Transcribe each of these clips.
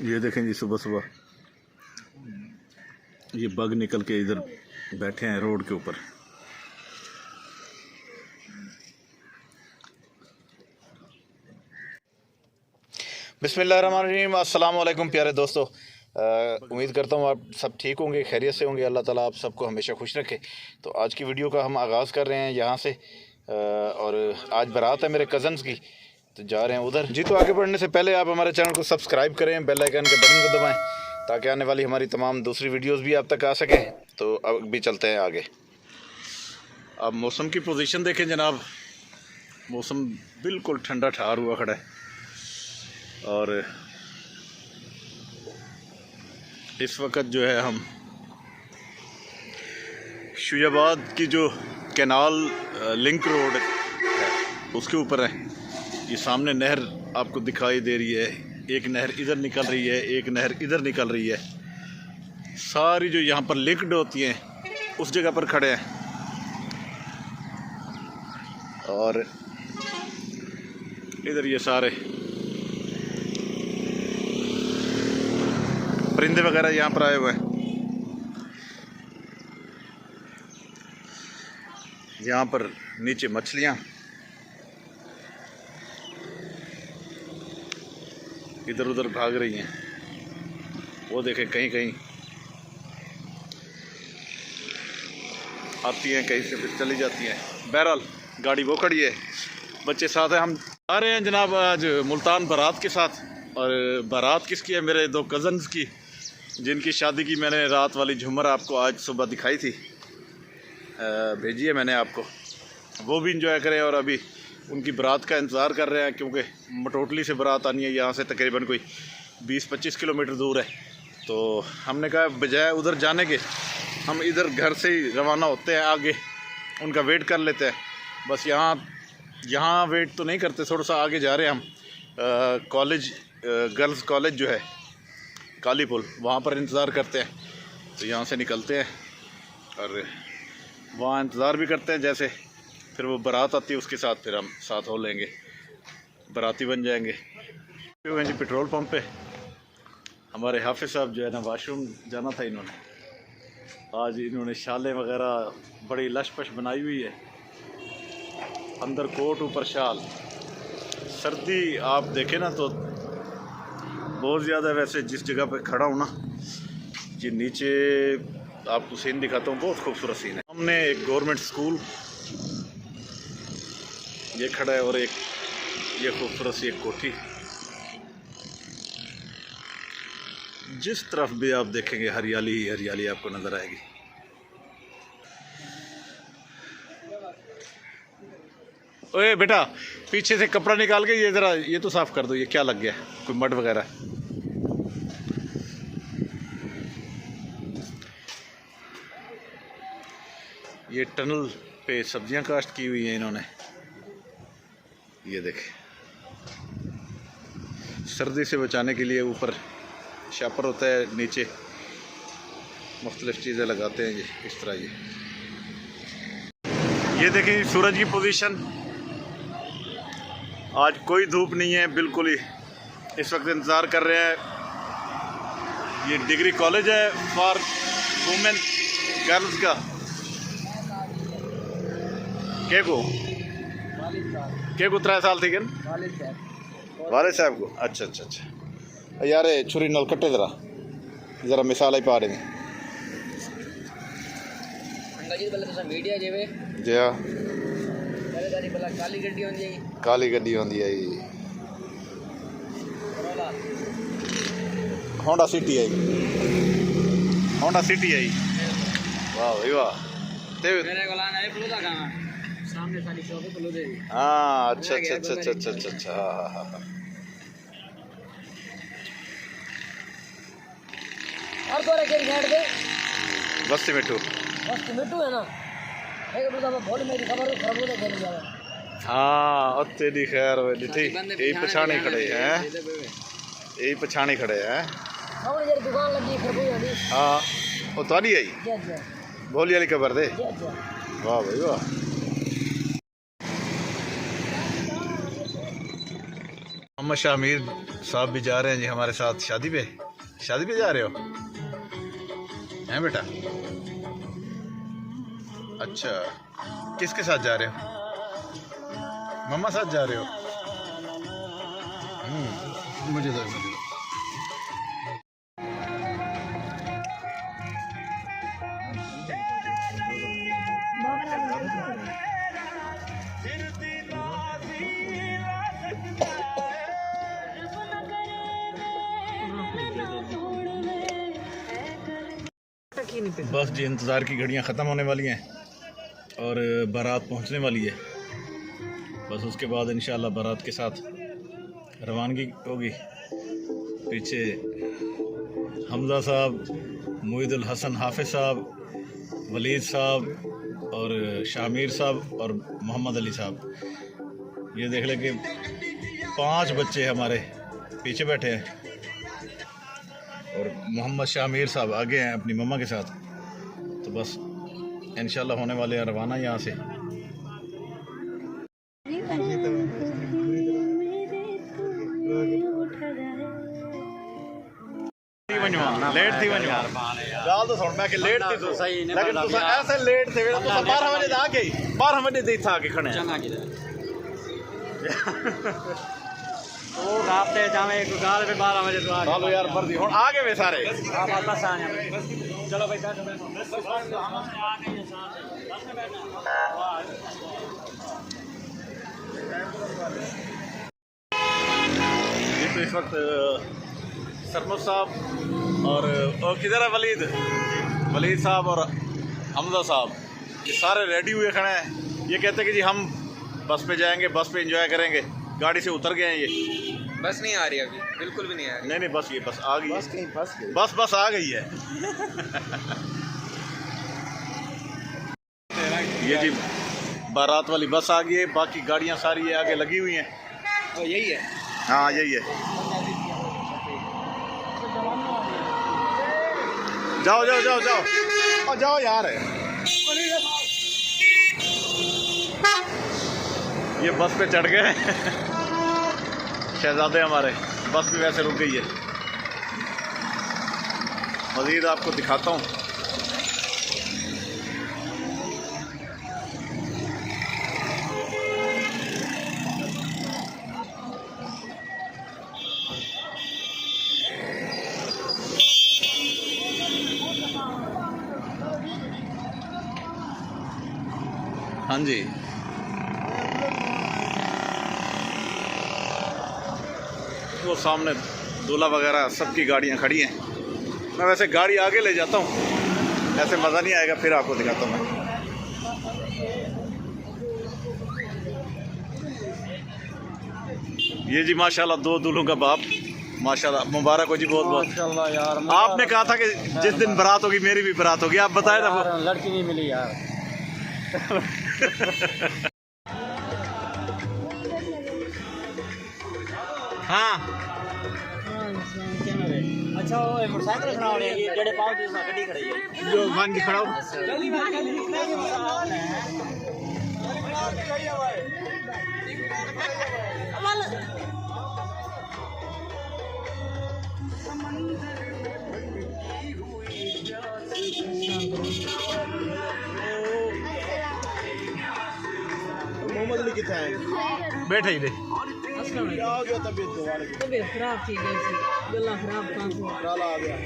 ये देखें जी, सुबह सुबह ये बग निकल के इधर बैठे हैं रोड के ऊपर। बिस्मिल्लाहिर्रहमानिर्रहीम, अस्सलाम वालेकुम प्यारे दोस्तों। उम्मीद करता हूँ आप सब ठीक होंगे, खैरियत से होंगे। अल्लाह ताला आप सबको हमेशा खुश रखे। तो आज की वीडियो का हम आगाज़ कर रहे हैं यहाँ से, और आज बारात है मेरे कज़न्स की, तो जा रहे हैं उधर जी। तो आगे बढ़ने से पहले आप हमारे चैनल को सब्सक्राइब करें, बेल आइकन के बटन को दबाएं ताकि आने वाली हमारी तमाम दूसरी वीडियोस भी आप तक आ सकें। तो अब भी चलते हैं आगे। अब मौसम की पोजीशन देखें जनाब, मौसम बिल्कुल ठंडा ठार हुआ खड़ा है। और इस वक्त जो है हम शुजाबाद की जो कैनाल लिंक रोड है उसके ऊपर है। ये सामने नहर आपको दिखाई दे रही है, एक नहर इधर निकल रही है, एक नहर इधर निकल रही है। सारी जो यहाँ पर लिंक्ड होती हैं उस जगह पर खड़े हैं। और इधर ये सारे परिंदे वगैरह यहाँ पर आए हुए हैं। यहाँ पर नीचे मछलियाँ, इधर उधर भाग रही हैं। वो देखें कहीं कहीं आती हैं, कहीं से फिर चली जाती हैं। बहरहाल गाड़ी वो खड़ी है, बच्चे साथ हैं। हम आ रहे हैं जनाब आज मुल्तान बारात के साथ। और बारात किसकी है? मेरे दो कज़न्स की, जिनकी शादी की मैंने रात वाली झूमर आपको आज सुबह दिखाई थी, भेजी है मैंने आपको। वो भी इंजॉय करें और अभी उनकी बारात का इंतज़ार कर रहे हैं, क्योंकि मटोटली से बारात आनी है, यहाँ से तकरीबन कोई 20-25 किलोमीटर दूर है। तो हमने कहा बजाय उधर जाने के हम इधर घर से ही रवाना होते हैं, आगे उनका वेट कर लेते हैं। बस यहाँ वेट तो नहीं करते, थोड़ा सा आगे जा रहे हैं हम। कॉलेज गर्ल्स कॉलेज जो है काली पुल, वहाँ पर इंतज़ार करते हैं। तो यहाँ से निकलते हैं और वहाँ इंतज़ार भी करते हैं, जैसे फिर वो बारात आती है उसके साथ फिर हम साथ हो लेंगे, बाराती बन जाएंगे। जी पेट्रोल पंप पे हमारे हाफिज़ साहब जो है ना, वाशरूम जाना था इन्होंने। आज इन्होंने शालें वगैरह बड़ी लशपश बनाई हुई है, अंदर कोट ऊपर शाल। सर्दी आप देखें ना तो बहुत ज़्यादा। वैसे जिस जगह पे खड़ा हूँ ना, ये नीचे आपको सीन दिखाता हूँ, बहुत खूबसूरत सीन है। हमने एक गवर्नमेंट स्कूल ये खड़ा है और एक ये खूबसूरत सी एक कोठी। जिस तरफ भी आप देखेंगे हरियाली ही हरियाली आपको नज़र आएगी। ओए बेटा, पीछे से कपड़ा निकाल के ये ज़रा ये तो साफ़ कर दो, ये क्या लग गया, कोई मड वगैरह। ये टनल पे सब्जियां काश्त की हुई हैं इन्होंने। ये देखें, सर्दी से बचाने के लिए ऊपर शापर होता है, नीचे मुख्तलिफ चीज़ें लगाते हैं। ये इस तरह ये देखें सूरज की पोजीशन। आज कोई धूप नहीं है बिल्कुल ही। इस वक्त इंतज़ार कर रहे हैं। ये डिग्री कॉलेज है फॉर वुमेन गर्ल्स का। के को 3 साल थी क्या वाले साहब को? अच्छा अच्छा अच्छा यार, छुरी नल कट्टे ज़रा मिसाल ही पा रहे हैं जी। हाँ, काली गड्डी होंदी है, होंडा सिटी आई, होंडा सिटी आई। वाह भाई वाह। हाँ अच्छा अच्छा अच्छा अच्छा अच्छा अच्छा अच्छा। हाँ हाँ हाँ। बस्ती मिट्टू है ना, हाँ तेरी खैर यही पछाने खड़े हैं, यही पछाने खड़े हैं। हाँ वो ताली आई भोली वाली खबर दे। वाह भाई वाह। मोहम्मद शामिर साहब भी जा रहे हैं जी हमारे साथ शादी पे जा रहे हो हैं बेटा? अच्छा, किसके साथ जा रहे हो? मम्मा साथ जा रहे हो? मुझे दो। बस जी इंतज़ार की घड़ियां ख़त्म होने वाली हैं और बारात पहुंचने वाली है। बस उसके बाद इंशाल्लाह बारात के साथ रवानगी होगी। पीछे हमज़ा साहब, मुईदुल हसन हाफिज़ साहब, वलीद साहब और शामिर साहब और मोहम्मद अली साहब। ये देख लें कि 5 बच्चे हमारे पीछे बैठे हैं और मोहम्मद शामिर साहब आगे हैं अपनी मम्मा के साथ। तो बस इंशाल्लाह होने वाले हैं रवाना यहाँ से। लेट थी गाल तो सुन मैं कि लेट थी तो सही लेकिन तुम ऐसे लेट थे तो 12 बजे आ गई 12 बजे दे था के खड़े चंगा की तो रास्ते जावे एक गाल पे 12 बजे तो आ चलो यार मर्जी हुन आ गए वे सारे हां बस आ गए चलो भाई बैठो तो इस वक्त सरमुद साहब और किधर है वलीद साहब और हमजा साहब ये सारे रेडी हुए खड़े हैं। ये कहते हैं कि जी हम बस पे जाएंगे, बस पे एंजॉय करेंगे। गाड़ी से उतर गए हैं ये। बस नहीं आ रही अभी, बिल्कुल भी नहीं आ रही। नहीं बस ये बस आ गई बस आ गई है। ये जी बारात वाली बस आ गई है, बाकी गाड़ियाँ सारी ये आगे लगी हुई हैं। तो यही है? हाँ यही है। जाओ जाओ यार। ये बस पे चढ़ गए शहजादे हमारे। बस भी वैसे रुक गई है। मज़ीद आपको दिखाता हूँ। हाँ जी वो सामने दूल्हा वगैरह सबकी गाड़ियाँ खड़ी हैं। मैं वैसे गाड़ी आगे ले जाता हूँ, ऐसे मज़ा नहीं आएगा, फिर आपको दिखाता हूँ मैं। ये जी माशाल्लाह 2 दूल्हों का बाप, माशाल्लाह मुबारक हो जी बहुत बहुत। यार आपने कहा था कि जिस दिन बारात होगी मेरी भी बारात होगी, आप बताए ना। लड़की नहीं मिली यार। हाँ अच्छा वो मोटरसाइकिल खड़ा हो रही है जेड़े पाँव जिस गड्डी खड़ी है जो मान के खड़ा हो। मोहम्मद अली कितना है? बैठे ही दे। तबीयत खराब थी गई थी, गला खराब था तो काला आ गया।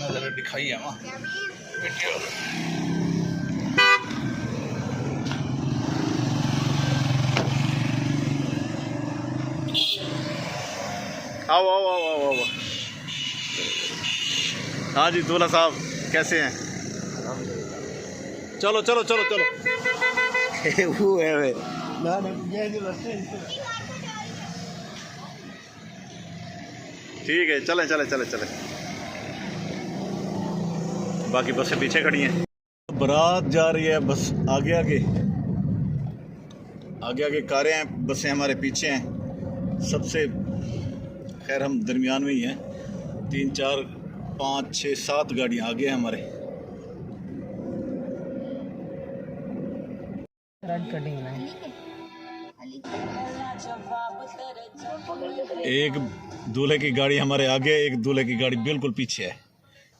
नजर दिखाई है वहाँ वीडियो। आओ। हाँ जी दूल्हा साहब कैसे हैं? चलो वो है वे ठीक है चले बाकी बसें पीछे खड़ी हैं। बारात जा रही है बस आगे आगे आगे आगे कारें हैं, बसें हमारे पीछे हैं सबसे। खैर हम दरमियान में ही हैं, 3 4 5 6 7 गाड़ियाँ आगे हैं हमारे। एक दूल्हे की गाड़ी हमारे आगे, एक दूल्हे की गाड़ी बिल्कुल पीछे है।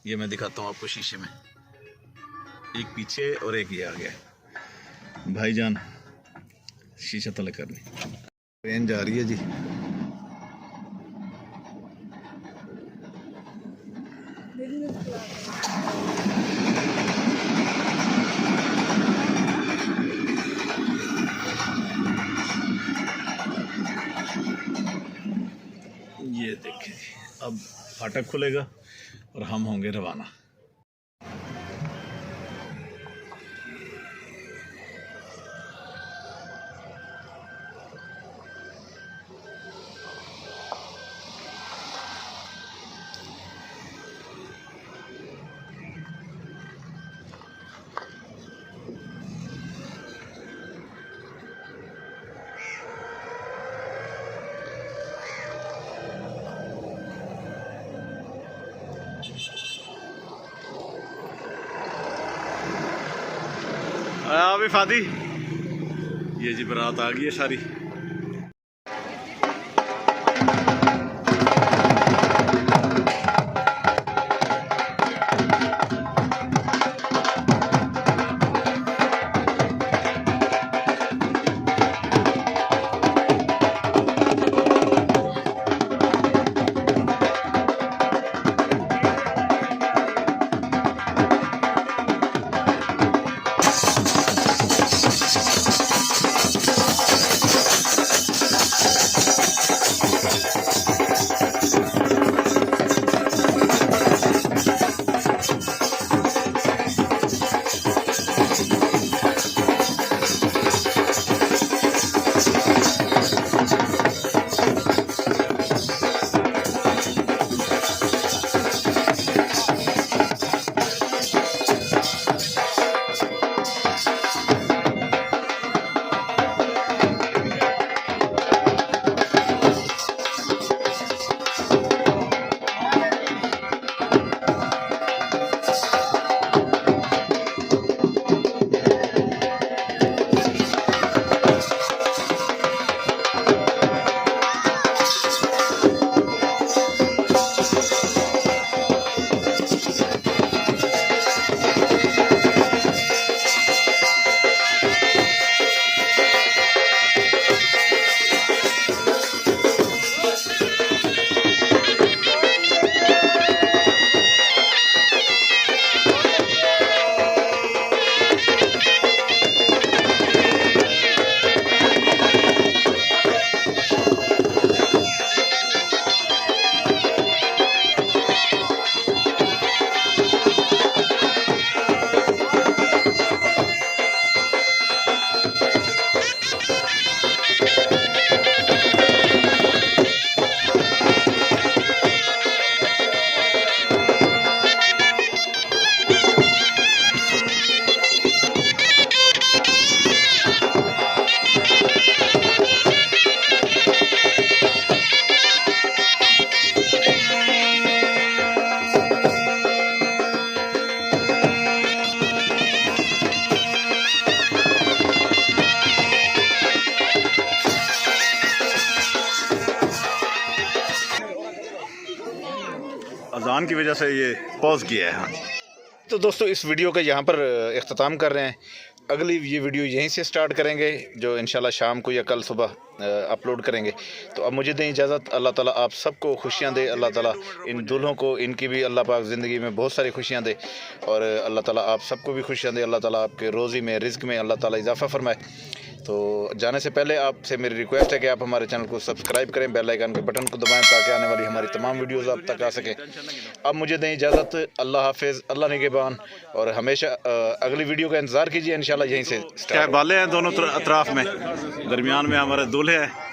ये मैं दिखाता हूँ आपको शीशे में, एक पीछे और एक ये आगे। भाईजान शीशा तले करनी, ट्रेन जा रही है जी। ये देखिए अब फाटक खुलेगा और हम होंगे रवाना। अभी फादी ये जी बारात आ गई है सारी। अजान की वजह से ये पॉज किया है। हाँ तो दोस्तों इस वीडियो का यहाँ पर इख्तिताम कर रहे हैं। अगली ये वीडियो यहीं से स्टार्ट करेंगे जो इंशाल्लाह शाम को या कल सुबह अपलोड करेंगे। तो अब मुझे दें इजाज़त। अल्लाह ताला आप सबको खुशियाँ दे। अल्लाह ताला इन दूल्हों को, इनकी भी अल्लाह पाक ज़िंदगी में बहुत सारी खुशियाँ दे और अल्लाह ताला आप सबको भी खुशियाँ दे। अल्लाह ताला आपके रोज़ी में, रिज़्क़ में अल्लाह ताला इजाफ़ा फरमाए। तो जाने से पहले आपसे मेरी रिक्वेस्ट है कि आप हमारे चैनल को सब्सक्राइब करें, बेल आइकन के बटन को दबाएं ताकि आने वाली हमारी तमाम वीडियोस आप तक आ सकें। अब मुझे दें इजाज़त। अल्लाह हाफिज़, अल्लाह निगहबान और हमेशा अगली वीडियो का इंतज़ार कीजिए। इंशाल्लाह यहीं से स्टार्ट। बाले हैं दोनों अतराफ़ में, दरमियान में हमारे दूल्हे हैं।